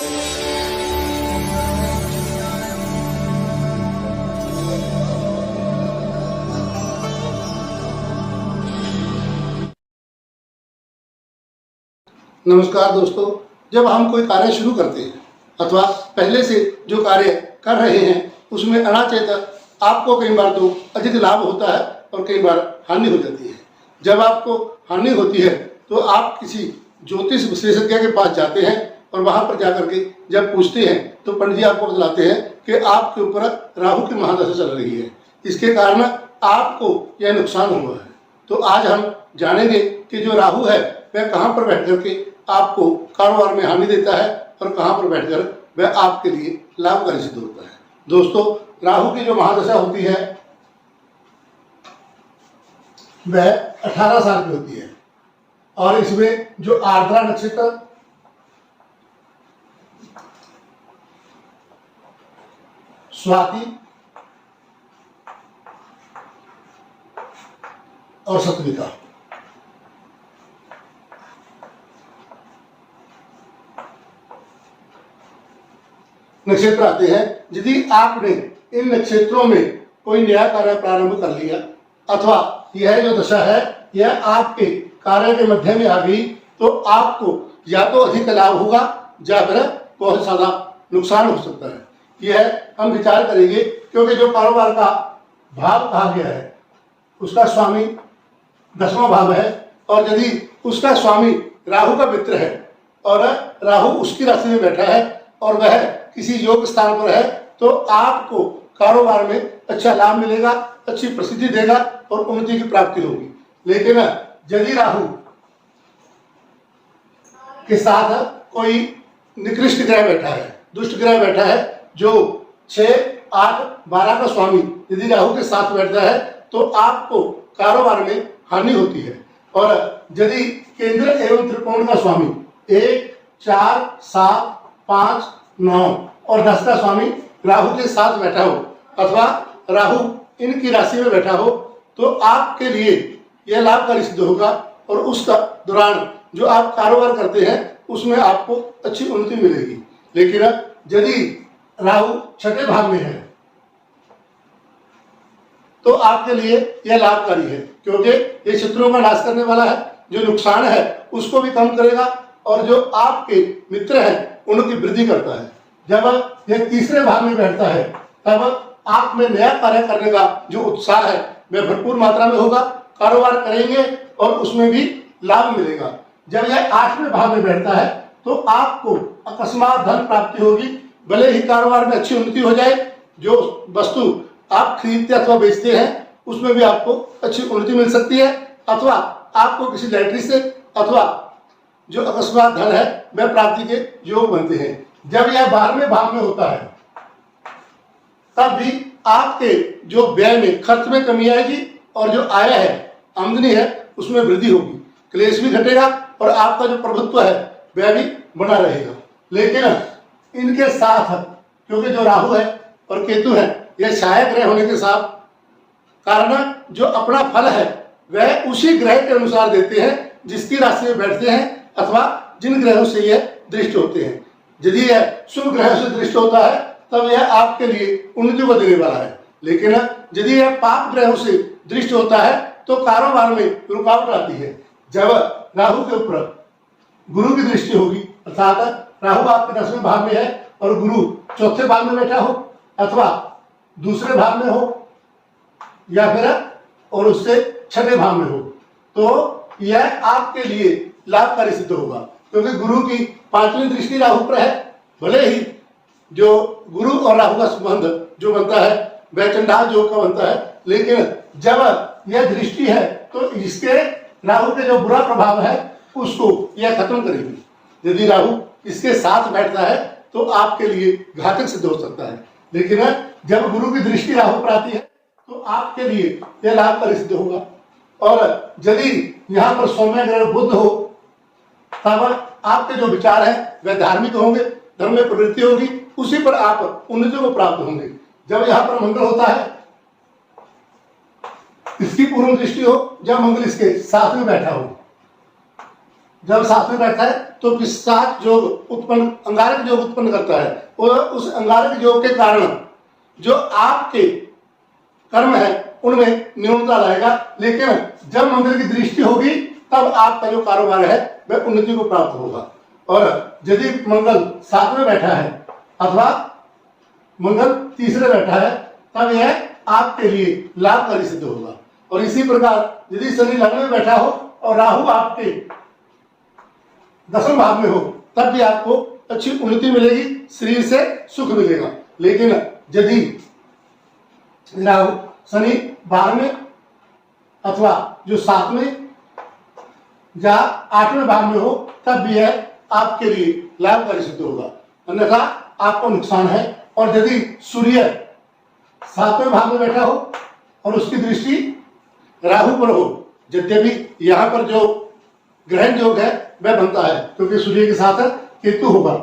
नमस्कार दोस्तों, जब हम कोई कार्य शुरू करते हैं अथवा पहले से जो कार्य कर रहे हैं उसमें अनाचेत आपको कई बार तो अधिक लाभ होता है और कई बार हानि हो जाती है। जब आपको हानि होती है तो आप किसी ज्योतिष विशेषज्ञ के पास जाते हैं और वहां पर जाकर के जब पूछते हैं तो पंडित जी आपको बतलाते हैं कि आपके ऊपर राहु की महादशा चल रही है, इसके कारण आपको यह नुकसान हुआ है। तो आज हम जानेंगे कि जो राहु है वह कहाँ पर बैठ करके आपको कारोबार में हानि देता है और कहाँ पर बैठकर वह आपके लिए लाभकारी सिद्ध होता है। दोस्तों, राहु की जो महादशा होती है वह 18 साल की होती है और इसमें जो आर्द्रा नक्षत्र, स्वाति और सतविका नक्षत्र आते हैं। यदि आपने इन नक्षत्रों में कोई नया कार्य प्रारंभ कर लिया अथवा यह जो दशा है यह आपके कार्य के मध्य में आ गई तो आपको या तो अधिक लाभ होगा या फिर बहुत ज्यादा नुकसान हो सकता है। यह हम विचार करेंगे क्योंकि जो कारोबार का भाव कहा गया है उसका स्वामी 10वां भाव है और यदि उसका स्वामी राहु का मित्र है और राहु उसकी राशि में बैठा है और वह किसी योग स्थान पर है तो आपको कारोबार में अच्छा लाभ मिलेगा, अच्छी प्रसिद्धि देगा और उन्नति की प्राप्ति होगी। लेकिन यदि राहु के साथ कोई निकृष्ट ग्रह बैठा है, दुष्ट ग्रह बैठा है जो 6, 8, 12 का स्वामी यदि राहु के साथ बैठता है तो आपको कारोबार में हानि होती है। और यदि केंद्र एवं त्रिकोण का स्वामी 1, 4, 7, 5, 9 और 10 का स्वामी राहु के साथ बैठा हो अथवा राहु इनकी राशि में बैठा हो तो आपके लिए यह लाभकारी सिद्ध होगा और उस दौरान जो आप कारोबार करते हैं उसमें आपको अच्छी उन्नति मिलेगी। लेकिन यदि राहु 6ठे भाव में है तो आपके लिए यह लाभकारी है क्योंकि ये शत्रुओं का नाश करने वाला है, जो नुकसान है उसको भी कम करेगा और जो आपके मित्र हैं उनकी वृद्धि करता है। जब यह 3रे भाव में बैठता है तब आप में नया कार्य करने का जो उत्साह है वह भरपूर मात्रा में होगा, कारोबार करेंगे और उसमें भी लाभ मिलेगा। जब यह 8वें भाव में बैठता है तो आपको अकस्मात धन प्राप्ति होगी, भले ही कारोबार में अच्छी उन्नति हो जाए, जो वस्तु आप खरीदते अथवा बेचते हैं उसमें भी आपको अच्छी उन्नति मिल सकती है अथवा आपको किसी लैटरी से अथवा जो अकस्मात धन है वह प्राप्ति के योग बनते हैं। जब यह 12वें भाव में होता है तब भी आपके जो व्यय में खर्च में कमी आएगी और जो आय है, आमदनी है उसमें वृद्धि होगी, क्लेश भी घटेगा और आपका जो प्रभुत्व है वह भी बना रहेगा। लेकिन इनके साथ क्योंकि जो राहु है और केतु है यह सहायक ग्रह होने के साथ कारण जो अपना फल है वह उसी ग्रह के अनुसार देते हैं जिसकी राशि में बैठते हैं अथवा जिन ग्रहों से यह दृष्ट होते हैं। यदि यह शुभ ग्रह से दृष्ट होता है तब यह आपके लिए उन्नति को देने वाला है, लेकिन यदि यह पाप ग्रहों से दृष्ट होता है तो कारोबार में रुकावट आती है। जब राहु के ऊपर गुरु की दृष्टि होगी अर्थात राहु आपके 10वें भाव में है और गुरु 4थे भाव में बैठा हो अथवा दूसरे भाव में हो या फिर और उससे 6ठे भाव में हो तो यह आपके लिए लाभकारी सिद्ध होगा क्योंकि गुरु की 5वीं दृष्टि राहु पर है। भले ही जो गुरु और राहु का संबंध जो बनता है वह चंडाल योग का बनता है, लेकिन जब यह दृष्टि है तो इसके राहु के जो बुरा प्रभाव है उसको यह खत्म करेगी। यदि राहु इसके साथ बैठता है तो आपके लिए घातक सिद्ध हो सकता है, लेकिन जब गुरु की दृष्टि राहु पर आती है तो आपके लिए यह लाभकारी सिद्ध होगा। और यदि यहाँ पर सौम्य ग्रह बुध हो तब आपके जो विचार है वह धार्मिक होंगे, धर्म में प्रवृत्ति होगी, उसी पर आप उन्नति को प्राप्त होंगे। जब यहाँ पर मंगल होता है इसकी पूर्ण दृष्टि हो, जब मंगल इसके साथ में बैठा हो जब साथ में बैठा है तो पिशाच योग उत्पन्न, अंगारक योग उत्पन्न करता है, और उस अंगारक योग के कारण जो आपके कर्म है उनमें न्यूनता रहेगा। लेकिन जब मंगल की दृष्टि होगी तब आपका जो कारोबार है वह उन्नति को प्राप्त होगा। और यदि मंगल साथ में बैठा है अथवा मंगल तीसरे बैठा है तब यह आपके लिए लाभकारी सिद्ध होगा। और इसी प्रकार यदि शनि लग्न में बैठा हो और राहु आपके 10वें भाव में हो तब भी आपको अच्छी उन्नति मिलेगी, शरीर से सुख मिलेगा। लेकिन यदि राहु शनि 12वें अथवा जो 7वें या 8वें भाव में हो तब भी यह आपके लिए लाभकारी सिद्ध होगा, अन्यथा आपको नुकसान है। और यदि सूर्य 7वें भाव में बैठा हो और उसकी दृष्टि राहु पर हो, यद्यपि यहाँ पर जो ग्रहण योग है वह बनता है क्योंकि सूर्य के साथ केतु होगा,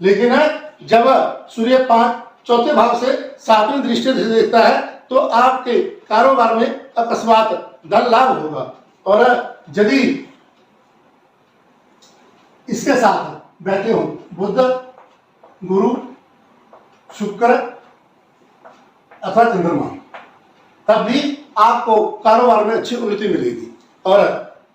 लेकिन जब सूर्य 4 भाव से 7वें दृष्टि से देखता है तो आपके कारोबार में अकस्मात धन लाभ होगा। और यदि इसके साथ बैठे हो बुध, गुरु, शुक्र अथवा चंद्रमा तब भी आपको कारोबार में अच्छी उन्नति मिलेगी। और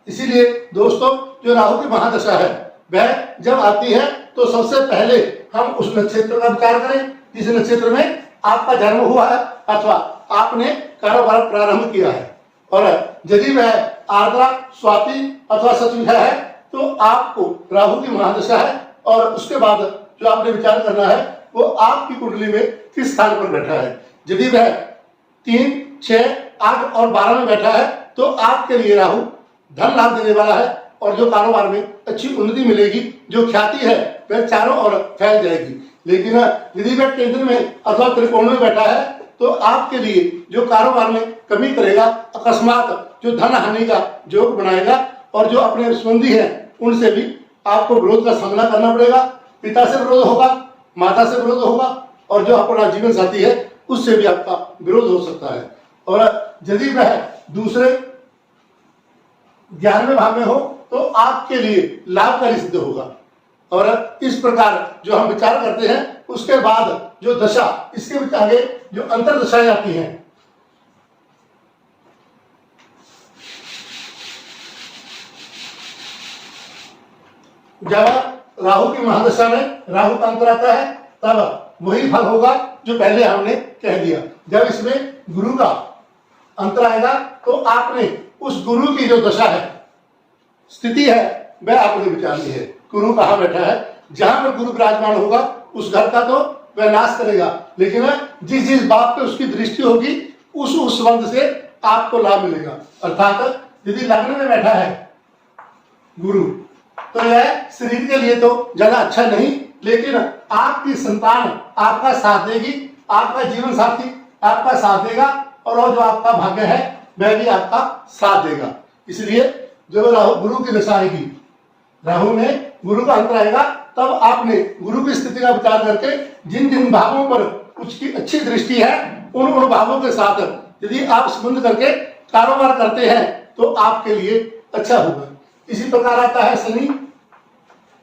इसीलिए दोस्तों जो राहु की महादशा है वह जब आती है तो सबसे पहले हम उस नक्षत्र का विचार करें जिस नक्षत्र में आपका जन्म हुआ है अथवा आपने कारोबार प्रारंभ किया है। और यदि वह आर्द्रा, स्वाति अथवा शतभिषा है तो आपको राहु की महादशा है। और उसके बाद जो आपने विचार करना है वो आपकी कुंडली में किस स्थान पर बैठा है। यदि वह 3, 6, 8 और 12 में बैठा है तो आपके लिए राहु धन लाभ देने वाला है और जो कारोबार में अच्छी उन्नति मिलेगी, जो ख्याति है वह चारों ओर फैल जाएगी। लेकिन यदि वह केंद्र में अथवा त्रिकोण में बैठा है तो आपके लिए जो कारोबार में कमी करेगा, अकस्मात जो धन हानि का योग बनाएगा और जो अपने संबंधी है उनसे भी आपको विरोध का सामना करना पड़ेगा। पिता से विरोध होगा, माता से विरोध होगा और जो अपना जीवन साथी है उससे भी आपका विरोध हो सकता है। और यदि वह दूसरे 11वें भाव में हो तो आपके लिए लाभकारी सिद्ध होगा। और इस प्रकार जो हम विचार करते हैं उसके बाद जो दशा, इसके आगे जो अंतर दशाएं आती हैं, जब राहु की महादशा में राहु का अंतर आता है तब वही फल होगा जो पहले हमने कह दिया। जब इसमें गुरु का अंतर आएगा तो आपने उस गुरु की जो दशा है, स्थिति है, वह आपने विचारनी है। गुरु कहाँ बैठा है, जहां पर गुरु विराजमान होगा उस घर का तो वह नाश करेगा, लेकिन जिस जिस बात पे उसकी दृष्टि होगी उस संबंध से आपको लाभ मिलेगा। अर्थात यदि लग्न में बैठा है गुरु तो यह शरीर के लिए तो ज्यादा अच्छा नहीं, लेकिन आपकी संतान आपका साथ देगी, आपका जीवन साथी आपका साथ देगा और जो आपका भाग्य है वह भी आपका साथ देगा। इसलिए जब राहु गुरु की दशा आएगी, राहु में गुरु का अंतर आएगा, तब आपने गुरु की स्थिति का विचार करके जिन जिन भावों पर उसकी अच्छी दृष्टि है उन भावों के साथ यदि आप संबंध करके कारोबार करते हैं तो आपके लिए अच्छा होगा। इसी प्रकार आता है शनि।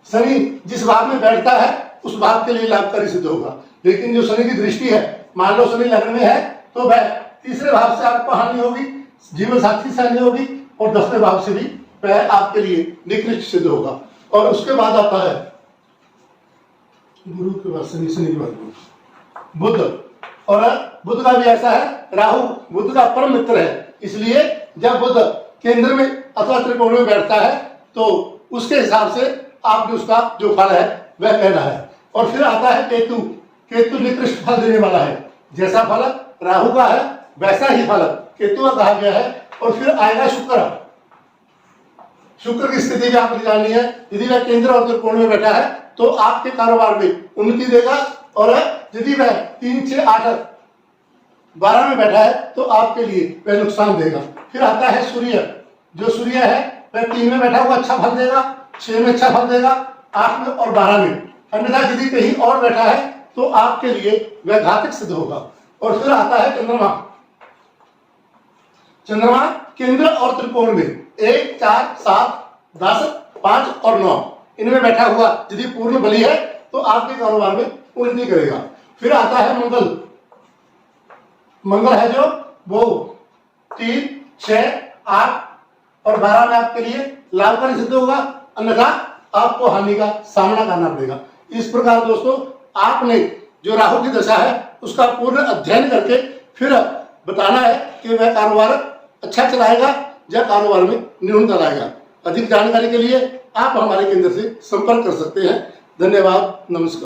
शनि जिस भाव में बैठता है उस भाव के लिए लाभकारी सिद्ध होगा, लेकिन जो शनि की दृष्टि है, मान लो शनि लग्न में है तो वह तीसरे भाव से आपको हानि होगी, जीवन साथी से हानि होगी और 10वें भाव से भी वह आपके लिए निकृष्ट सिद्ध होगा। और उसके बाद आता है गुरु के बाद शनि, शनि के बाद बुध। और बुध का भी ऐसा है, राहु बुध का परम मित्र है, इसलिए जब बुध केंद्र में अथवा त्रिकोण में बैठता है तो उसके हिसाब से आपने उसका जो फल है वह लेना है। और फिर आता है केतु। केतु निकृष्ट फल देने वाला है, जैसा फल राहु का है वैसा ही फल केतु का कहा गया है। और फिर आएगा शुक्र। शुक्र की स्थिति भी आपको जाननी है। यदि वह केंद्र और त्रिकोण में बैठा है तो आपके कारोबार में उन्नति देगा, और यदि वह 3, 6, 8, 12 में बैठा है तो आपके लिए वह नुकसान देगा। फिर आता है सूर्य। जो सूर्य है वह 3 में बैठा हुआ अच्छा फल देगा, 6 में अच्छा फल देगा, 8 में और 12 में। अन्यथा यदि कहीं और बैठा है तो आपके लिए वह घातक सिद्ध होगा। और फिर आता है चंद्रमा। चंद्रमा केंद्र और त्रिकोण में 1, 4, 7, 10 5 और 9 इनमें बैठा हुआ यदि पूर्ण बली है तो आपके कारोबार में उन्नति करेगा। फिर आता है मंगल। मंगल है जो वो 3, 6, 8 और 12 में आपके लिए लाभकारी सिद्ध होगा, अन्यथा आपको हानि का सामना करना पड़ेगा। इस प्रकार दोस्तों आपने जो राहु की दशा है उसका पूर्ण अध्ययन करके फिर बताना है कि वह कारोबार अच्छा चलाएगा या कारोबार में न्यूनता लाएगा। अधिक जानकारी के लिए आप हमारे केंद्र से संपर्क कर सकते हैं। धन्यवाद, नमस्कार।